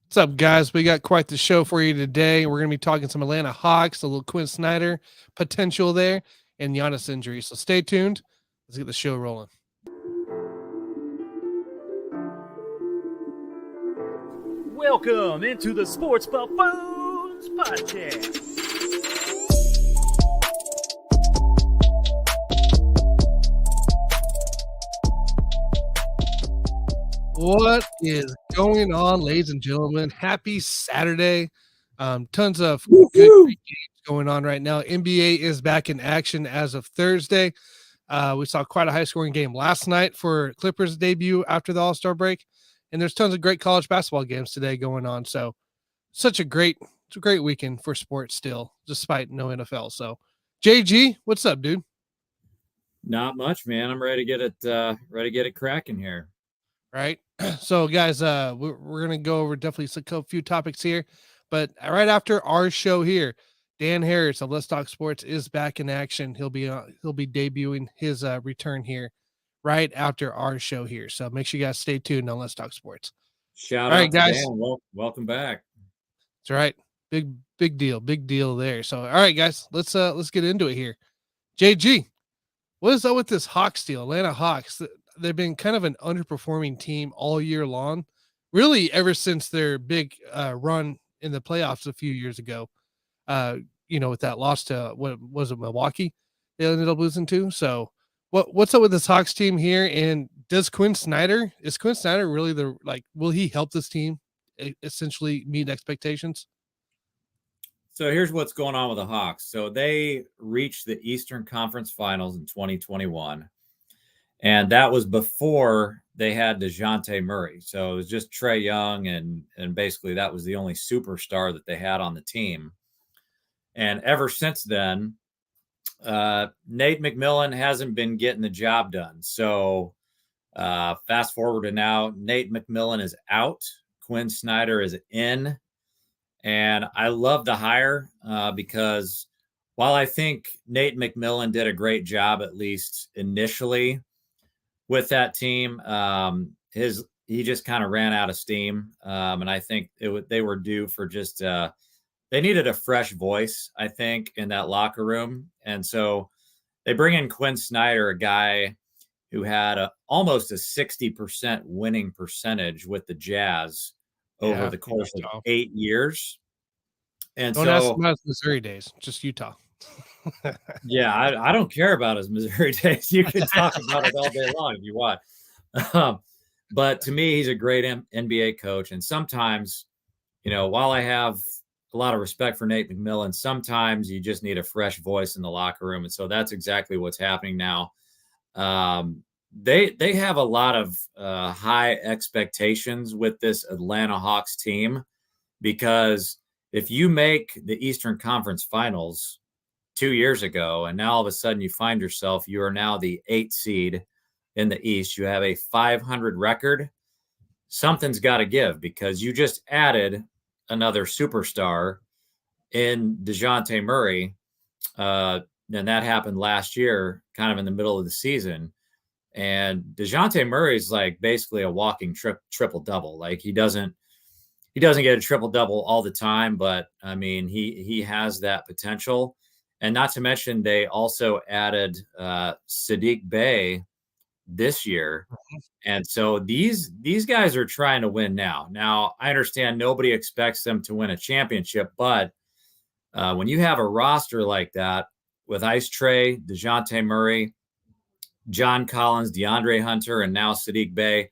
What's up, guys? We got quite the show for you today. We're going to be talking some Atlanta Hawks, a little Quinn Snyder potential there, and Giannis injury. So stay tuned. Let's get the show rolling. Welcome into the Sports Buffoons Podcast. What is going on, ladies and gentlemen? Happy Saturday. Tons of good games going on right now. NBA is back in action as of Thursday. We saw quite a high-scoring game last night for Clippers' debut after the All-Star break, and there's tons of great college basketball games today going on. So, it's a great weekend for sports still, despite no NFL. So, JG, what's up, dude? Not much, man. I'm ready to get it cracking here. Right. So, guys, we're gonna go over definitely a few topics here, but right after our show here, Dan Harris of Let's Talk Sports is back in action. He'll be debuting his return here right after our show here. So make sure you guys stay tuned on Let's Talk Sports. Shout out, guys. Dan. Welcome back. That's right. Big deal there. So, all right, guys, let's get into it here. JG, what is up with this Hawks deal? Atlanta Hawks. They've been kind of an underperforming team all year long, really ever since their big run in the playoffs a few years ago. With that loss to what was it, Milwaukee? They ended up losing to. So, what's up with this Hawks team here? And is Quinn Snyder really will he help this team essentially meet expectations? So here's what's going on with the Hawks. So they reached the Eastern Conference Finals in 2021. And that was before they had DeJounte Murray. So it was just Trae Young, and basically that was the only superstar that they had on the team. And ever since then, Nate McMillan hasn't been getting the job done. So fast forward to now, Nate McMillan is out. Quinn Snyder is in. And I love the hire because while I think Nate McMillan did a great job, at least initially, with that team, he just kind of ran out of steam, and I think they were due for just they needed a fresh voice, I think, in that locker room, and so they bring in Quinn Snyder, a guy who had almost a 60% winning percentage with the Jazz over the course of 8 years, and don't ask about his Missouri days, just Utah. Yeah, I don't care about his Missouri days. You can talk about it all day long if you want. But to me, he's a great NBA coach. And sometimes, while I have a lot of respect for Nate McMillan, sometimes you just need a fresh voice in the locker room. And so that's exactly what's happening now. They have a lot of high expectations with this Atlanta Hawks team, because if you make the Eastern Conference Finals 2 years ago, and now all of a sudden you find yourself, you are now the 8th seed in the East. You have a 500 record. Something's got to give, because you just added another superstar in DeJounte Murray. And that happened last year, kind of in the middle of the season. And DeJounte Murray is like basically a walking triple double. Like he doesn't get a triple double all the time, but I mean, he has that potential. And not to mention, they also added Saddiq Bey this year. And so these guys are trying to win now. Now, I understand nobody expects them to win a championship, but when you have a roster like that with Ice Trae, DeJounte Murray, John Collins, DeAndre Hunter, and now Saddiq Bey,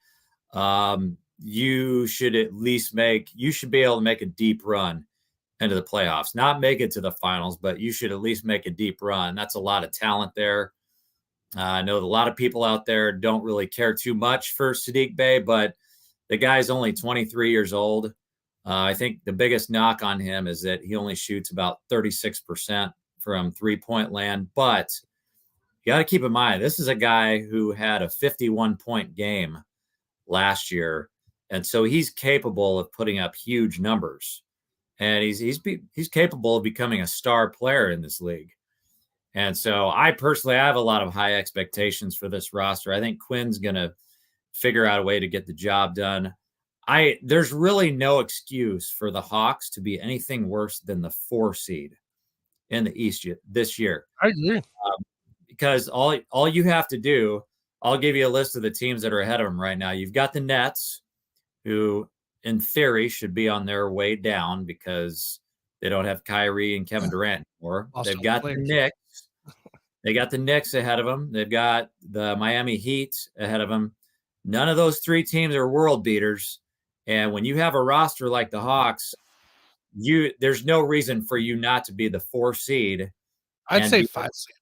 you should be able to make a deep run into the playoffs. Not make it to the finals, but you should at least make a deep run. That's a lot of talent there. I know a lot of people out there don't really care too much for Saddiq Bey, but the guy's only 23 years old. I think the biggest knock on him is that he only shoots about 36% from three-point land. But you got to keep in mind, this is a guy who had a 51-point game last year. And so he's capable of putting up huge numbers. And he's capable of becoming a star player in this league. And so I have a lot of high expectations for this roster. I think Quinn's going to figure out a way to get the job done. there's really no excuse for the Hawks to be anything worse than the 4 seed in the East this year. I agree. Because all you have to do, I'll give you a list of the teams that are ahead of them right now. You've got the Nets, who in theory should be on their way down because they don't have Kyrie and Kevin Durant anymore. Also They've got the players. Knicks. They got the Knicks ahead of them. They've got the Miami Heat ahead of them. None of those 3 teams are world beaters. And when you have a roster like the Hawks, there's no reason for you not to be the 4 seed. I'd And say 5 seed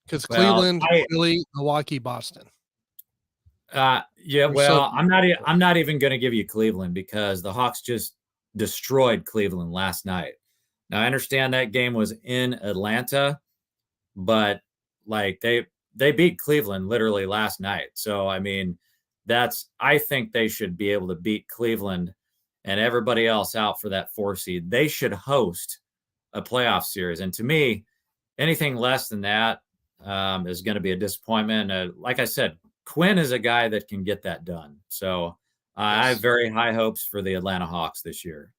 because well, Cleveland, Philly, Milwaukee, Boston. Yeah, We're well, so- I'm not even going to give you Cleveland because the Hawks just destroyed Cleveland last night. Now I understand that game was in Atlanta, but like they beat Cleveland literally last night. So I mean, I think they should be able to beat Cleveland and everybody else out for that 4 seed. They should host a playoff series. And to me, anything less than that is going to be a disappointment. Like I said, Quinn is a guy that can get that done. So I have very high hopes for the Atlanta Hawks this year.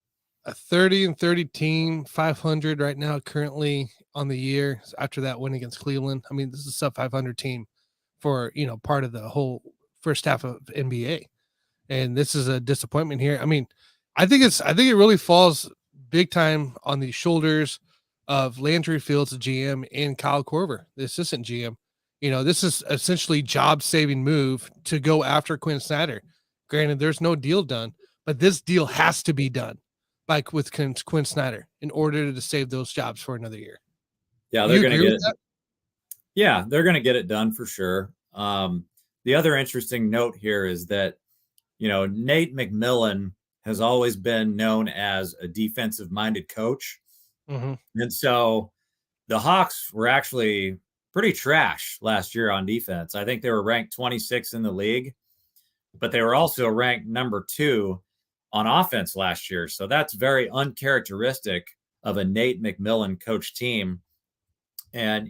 A 30-30 team, 500 right now, currently on the year after that win against Cleveland. I mean, this is a sub 500 team for, part of the whole first half of NBA. And this is a disappointment here. I mean, I think it really falls big time on the shoulders of Landry Fields, the GM, and Kyle Korver, the assistant GM. This is essentially job-saving move to go after Quinn Snyder. Granted, there's no deal done, but this deal has to be done with Quinn Snyder in order to save those jobs for another year. Yeah, they're going to get it. Yeah, they're going to get it done for sure. The other interesting note here is that, Nate McMillan has always been known as a defensive-minded coach. Mm-hmm. And so the Hawks were actually pretty trash last year on defense. I think they were ranked 26 in the league, but they were also ranked number 2 on offense last year. So that's very uncharacteristic of a Nate McMillan coach team. And,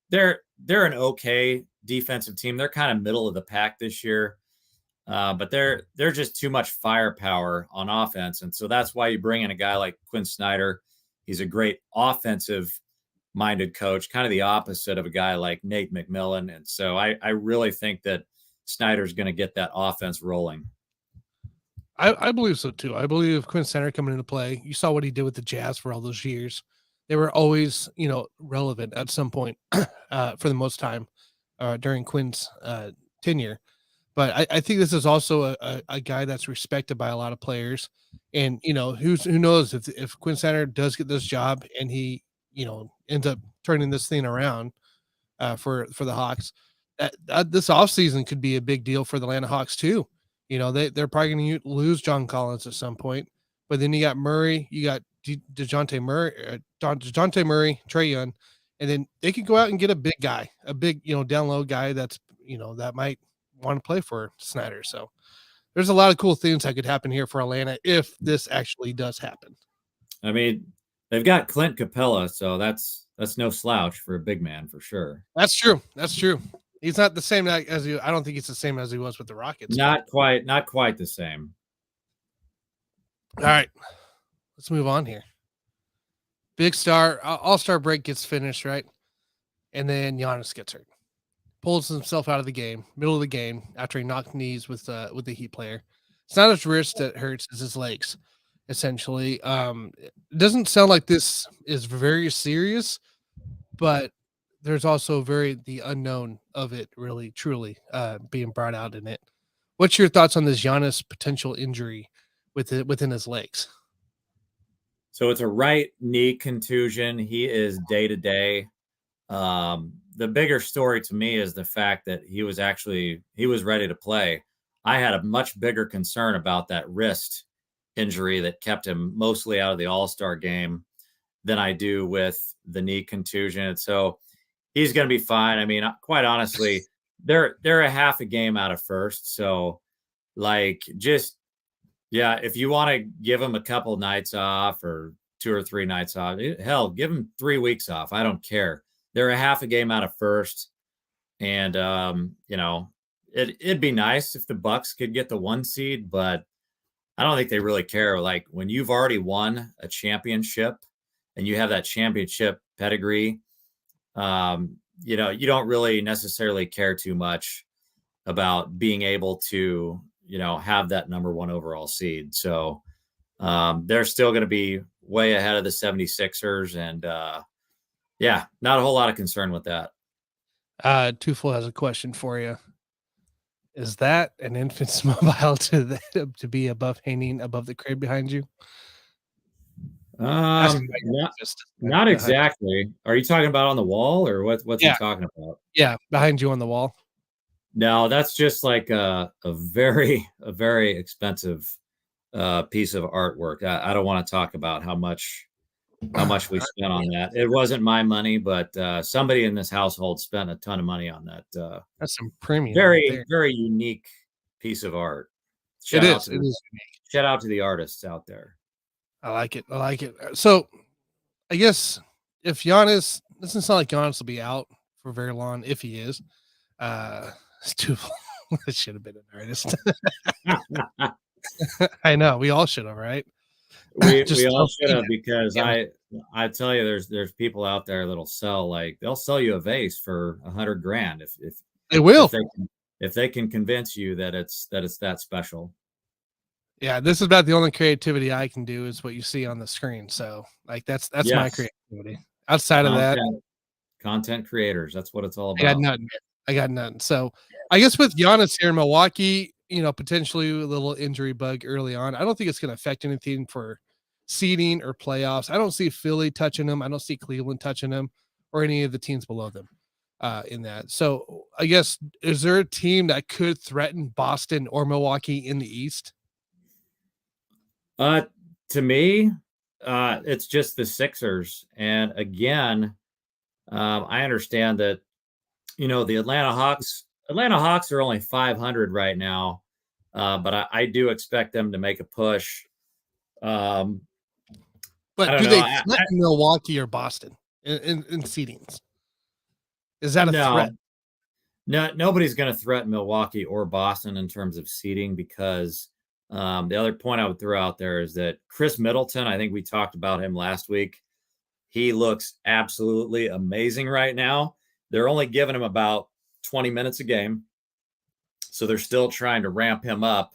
they're an okay defensive team. They're kind of middle of the pack this year. But they're just too much firepower on offense. And so that's why you bring in a guy like Quinn Snyder. He's a great offensive-minded coach, kind of the opposite of a guy like Nate McMillan. And so I really think that Snyder's going to get that offense rolling. I believe so too. I believe Quinn Snyder coming into play. You saw what he did with the Jazz for all those years. They were always, relevant at some point for the most time during Quinn's tenure. But I think this is also a guy that's respected by a lot of players. And, who knows if Quinn Snyder does get this job and he, ends up turning this thing around for the Hawks, this offseason could be a big deal for the Atlanta Hawks too. They're probably going to lose John Collins at some point. But then you got Murray, you got DeJounte Murray, Trae Young, and then they could go out and get a big guy, a big, down low guy that's, that might want to play for Snyder. So there's a lot of cool things that could happen here for Atlanta if this actually does happen. I mean, they've got Clint Capella, so that's no slouch for a big man for sure. That's true. He's not the same as he. I don't think he's the same as he was with the Rockets. Not quite the same. All right, let's move on here. Big star, All-Star break gets finished, right? And then Giannis gets hurt. Pulls himself out of the game, middle of the game, after he knocked knees with the Heat player. It's not his wrist that hurts, it's his legs, essentially. It doesn't sound like this is very serious, but there's also the unknown of it really, truly being brought out in it. What's your thoughts on this Giannis potential injury within his legs? So it's a right knee contusion. He is day to day. The bigger story to me is the fact that he was ready to play. I had a much bigger concern about that wrist injury that kept him mostly out of the All-Star game than I do with the knee contusion. So he's going to be fine. I mean, quite honestly, they're a half a game out of first. So if you want to give him a couple nights off or 2 or 3 nights off, hell, give him 3 weeks off. I don't care. They're a half a game out of first. And, it'd be nice if the Bucks could get the 1 seed, but I don't think they really care. Like when you've already won a championship and you have that championship pedigree, you know, you don't really necessarily care too much about being able to, you know, have that number one overall seed. So they're still going to be way ahead of the 76ers. And yeah, not a whole lot of concern with that. Twofold has a question for you. Is that an infant's mobile to be hanging above the crib behind you? Asking about your Not, breakfast not behind you. exactly. Are you talking about on the wall or what's he Yeah, talking about? yeah, behind you on the wall. No, that's just like a very expensive piece of artwork. I don't want to talk about how much we spent on that. It wasn't my money, but somebody in this household spent a ton of money on that That's some premium right very there. very unique piece of art. It Shout out is. to It is unique. shout out to the artists out there. I like it. I like it. So I guess if Giannis doesn't sound like Giannis will be out for very long, if he is, it's too it should have been an artist. I know we all should have, right? We Just all so should have famous. because Damn it. I tell you there's people out there that'll sell like they'll sell you a vase for $100,000 They if will. they can convince you that it's that special. Yeah, this is about the only creativity I can do is what you see on the screen. So like that's my Yes, creativity. Outside of that, content creators. That's what it's all I got about. nothing. I got nothing. So I guess with Giannis here in Milwaukee, potentially a little injury bug early on. I don't think it's going to affect anything for seeding or playoffs. I don't see Philly touching them. I don't see Cleveland touching them or any of the teams below them in that. So I guess is there a team that could threaten Boston or Milwaukee in the East? Uh, to me, it's just the Sixers. And again, I understand that the Atlanta Hawks are only 500 right now, but I do expect them to make a push. Um, I But don't do know. they threaten Milwaukee or Boston in seedings? Is that a threat? No, no, nobody's going to threaten Milwaukee or Boston in terms of seeding because the other point I would throw out there is that Chris Middleton, I think we talked about him last week. He looks absolutely amazing right now. They're only giving him about 20 minutes a game. So they're still trying to ramp him up.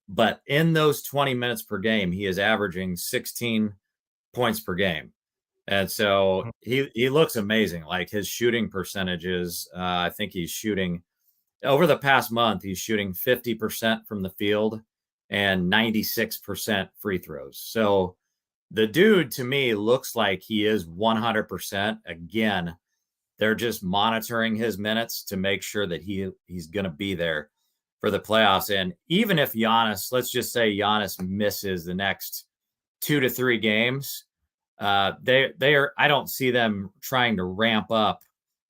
But in those 20 minutes per game, he is averaging 16 points per game. And so he looks amazing. Like his shooting percentages, I think he's shooting over the past month, he's shooting 50% from the field and 96% free throws. So the dude to me looks like he is 100%. Again, they're just monitoring his minutes to make sure that he's going to be there for the playoffs. And even if Giannis, let's just say Giannis misses the next 2 to 3 games, they are. I don't see them trying to ramp up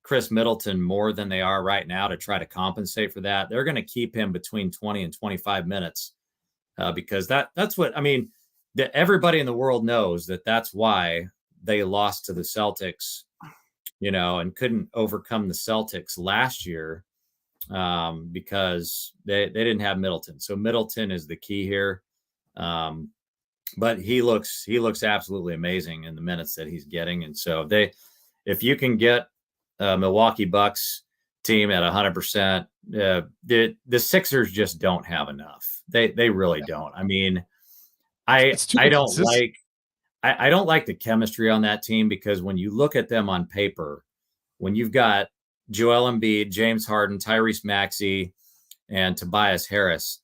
Chris Middleton more than they are right now to try to compensate for that. They're going to keep him between 20 and 25 minutes because that's what I mean. That everybody in the world knows that's why they lost to the Celtics, and couldn't overcome the Celtics last year because they didn't have Middleton. So Middleton is the key here. But he looks absolutely amazing in the minutes that he's getting. And so if you can get Milwaukee Bucks team at 100%, the Sixers just don't have enough. They really don't. I mean, I don't like the chemistry on that team because when you look at them on paper, when you've got Joel Embiid, James Harden, Tyrese Maxey, and Tobias Harris,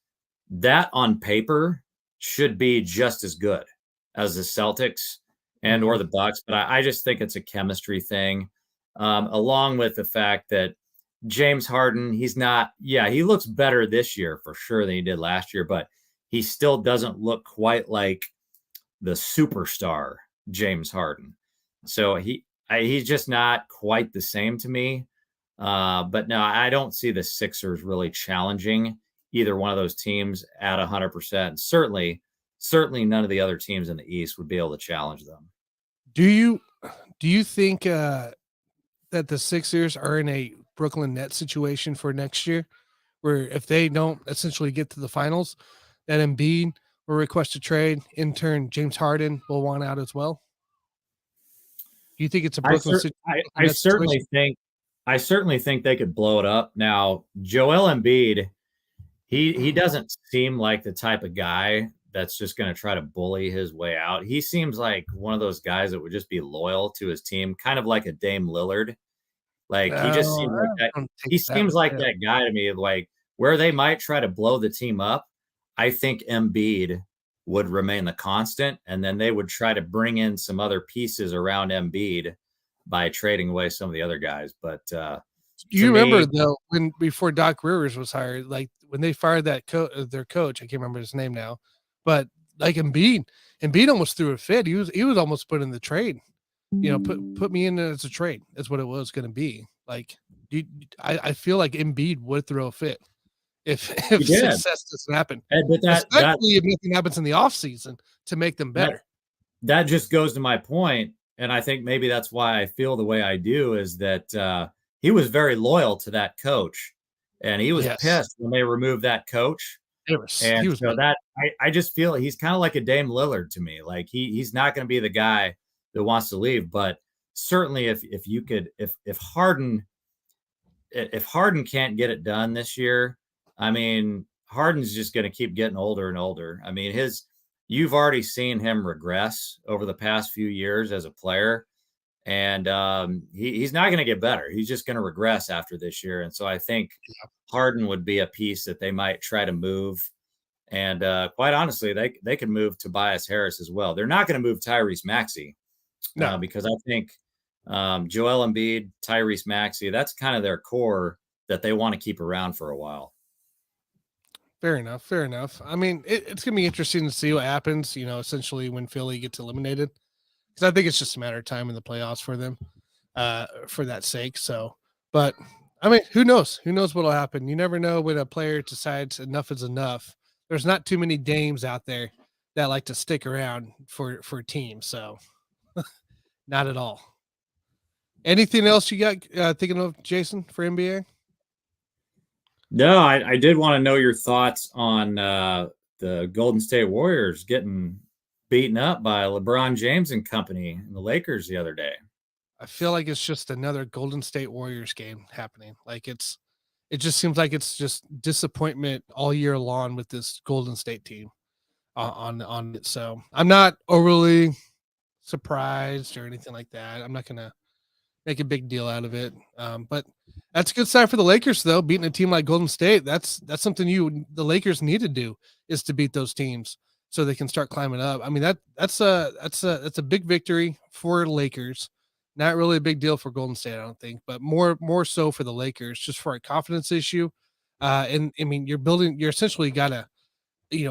that on paper should be just as good as the Celtics and or the Bucks. But I just think it's a chemistry thing, along with the fact that James Harden, he looks better this year for sure than he did last year, but he still doesn't look quite like the superstar James Harden. So he's just not quite the same to me. But no, I don't see the Sixers really challenging either one of those teams at 100%. Certainly none of the other teams in the East would be able to challenge them. Do you think that the Sixers are in a Brooklyn Nets situation for next year, where if they don't essentially get to the finals, that Embiid will request a trade. Intern James Harden will want out as well. Do you think it's a Brooklyn I certainly think they could blow it up. Now, Joel Embiid, he doesn't seem like the type of guy that's just going to try to bully his way out. He seems like one of those guys that would just be loyal to his team, kind of like a Dame Lillard. Like he just seems like that. He seems like that guy to me. Like where they might try to blow the team up, I think Embiid would remain the constant, and then they would try to bring in some other pieces around Embiid by trading away some of the other guys. But you remember though when before Doc Rivers was hired, like when they fired that their coach, I can't remember his name now, but like Embiid almost threw a fit. He was almost put in the trade. You know, put me in as a trade. That's what it was going to be. Like, I feel like Embiid would throw a fit if success doesn't happen. But especially if nothing happens in the offseason to make them better. That just goes to my point, and I think maybe that's why I feel the way I do, is that he was very loyal to that coach, and he was pissed when they removed that coach. I just feel he's kind of like a Dame Lillard to me. Like he's not going to be the guy that wants to leave, but certainly if Harden can't get it done this year, I mean, Harden's just going to keep getting older and older. I mean, you've already seen him regress over the past few years as a player, and he's not going to get better. He's just going to regress after this year. And so I think Harden would be a piece that they might try to move. And quite honestly, they could move Tobias Harris as well. They're not going to move Tyrese Maxey. No, because I think Joel Embiid, Tyrese Maxey, that's kind of their core that they want to keep around for a while. Fair enough. I mean, it's going to be interesting to see what happens, you know, essentially when Philly gets eliminated, because I think it's just a matter of time in the playoffs for them, for that sake. So, but I mean, who knows? Who knows what will happen? You never know when a player decides enough is enough. There's not too many dames out there that like to stick around for teams. So not at all. Anything else you got thinking of, Jason, for NBA? No, I did want to know your thoughts on the Golden State Warriors getting beaten up by LeBron James and company and the Lakers the other day. I feel like it's just another Golden State Warriors game happening. Like it just seems like it's just disappointment all year long with this Golden State team on it. So I'm not overly surprised or anything like that. I'm not gonna make a big deal out of it. But that's a good sign for the Lakers, though. Beating a team like Golden State, that's something the Lakers need to do, is to beat those teams so they can start climbing up. I mean, that's a big victory for Lakers. Not really a big deal for Golden State, I don't think, but more so for the Lakers, just for a confidence issue. And I mean, you're essentially got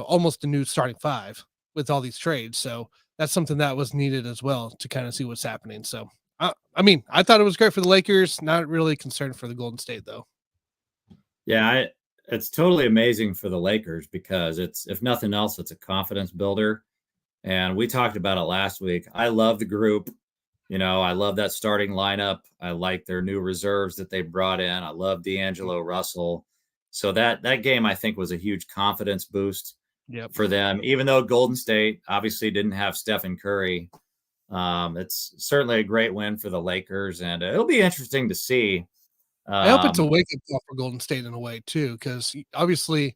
almost a new starting five with all these trades. So that's something that was needed as well to kind of see what's happening. So, I mean, I thought it was great for the Lakers. Not really concerned for the Golden State, though. Yeah, it's totally amazing for the Lakers because if nothing else, it's a confidence builder. And we talked about it last week. I love the group. You know, I love that starting lineup. I like their new reserves that they brought in. I love D'Angelo Russell. So that game, I think, was a huge confidence boost for them, even though Golden State obviously didn't have Stephen Curry. It's certainly a great win for the Lakers, and it'll be interesting to see. I hope it's a wake-up call for Golden State in a way, too, because obviously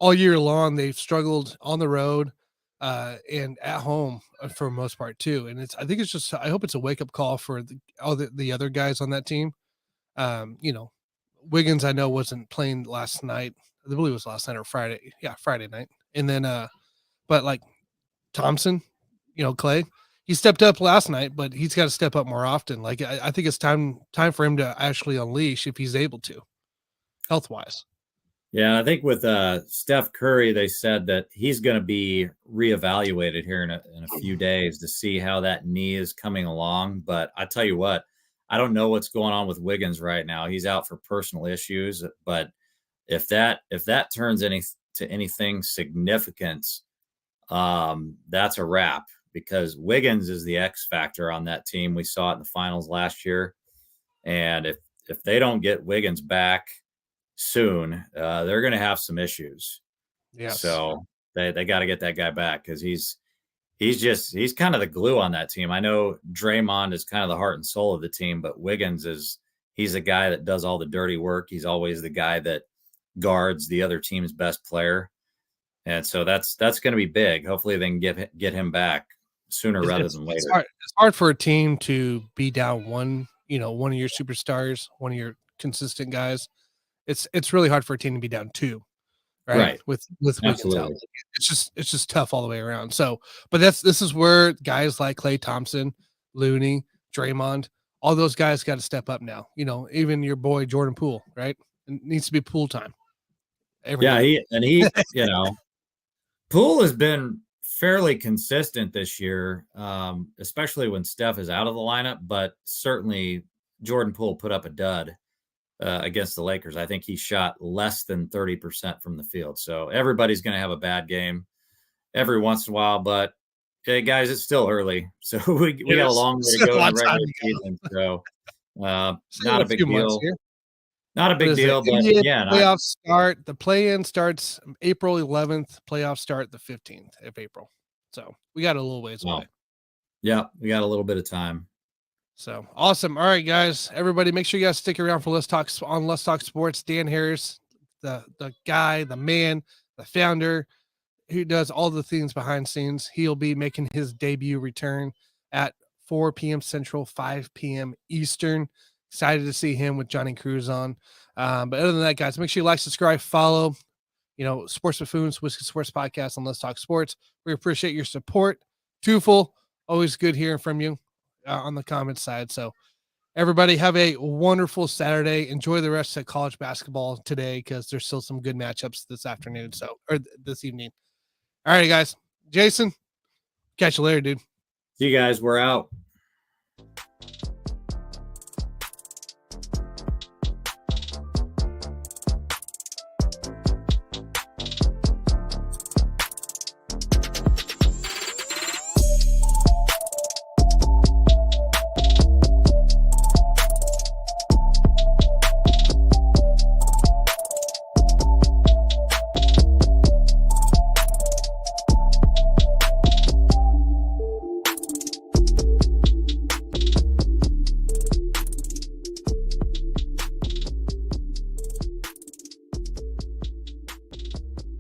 all year long they've struggled on the road and at home for the most part, too. And I hope it's a wake-up call for all the other guys on that team. Wiggins, I know, wasn't playing last night. I believe it was last night or Friday. Yeah, Friday night. And then, but like Thompson, Clay, he stepped up last night, but he's got to step up more often. Like I think it's time for him to actually unleash if he's able to, health-wise. Yeah, I think with Steph Curry, they said that he's going to be reevaluated here in a few days to see how that knee is coming along. But I tell you what, I don't know what's going on with Wiggins right now. He's out for personal issues, but if that turns to anything significant, that's a wrap. Because Wiggins is the X factor on that team. We saw it in the finals last year. And if they don't get Wiggins back soon, they're going to have some issues. Yes. So They got to get that guy back because he's kind of the glue on that team. I know Draymond is kind of the heart and soul of the team, but Wiggins he's a guy that does all the dirty work. He's always the guy that guards the other team's best player. And so that's going to be big. Hopefully they can get him back sooner rather than later. It's hard for a team to be down one of your superstars, one of your consistent guys. It's really hard for a team to be down two, right? With Wiggins out. It's just tough all the way around. So, but this is where guys like Klay Thompson, Looney, Draymond, all those guys got to step up now. Even your boy Jordan Poole, right? It needs to be Poole time. He Poole has been fairly consistent this year, especially when Steph is out of the lineup, but certainly Jordan Poole put up a dud against the Lakers. I think he shot less than 30% from the field. So everybody's going to have a bad game every once in a while, but hey, guys, it's still early. So we got a long way to go in the regular season. So not a big deal. Not a big deal, but yeah. Playoffs start. The play-in starts April 11th. Playoffs start the 15th of April. So we got a little ways away. Yeah, we got a little bit of time. So awesome. All right, guys. Everybody, make sure you guys stick around for Let's Talk Sports. Dan Harris, the guy, the man, the founder, who does all the things behind scenes. He'll be making his debut return at 4 p.m. Central, 5 p.m. Eastern. Excited to see him with Johnny Cruz on. But other than that, guys, make sure you like, subscribe, follow, Sports Buffoons, Whiskey Sports Podcast on Let's Talk Sports. We appreciate your support. Twofold, always good hearing from you on the comments side. So everybody have a wonderful Saturday. Enjoy the rest of college basketball today because there's still some good matchups this afternoon. Or this evening. All right, guys. Jason, catch you later, dude. See you guys. We're out.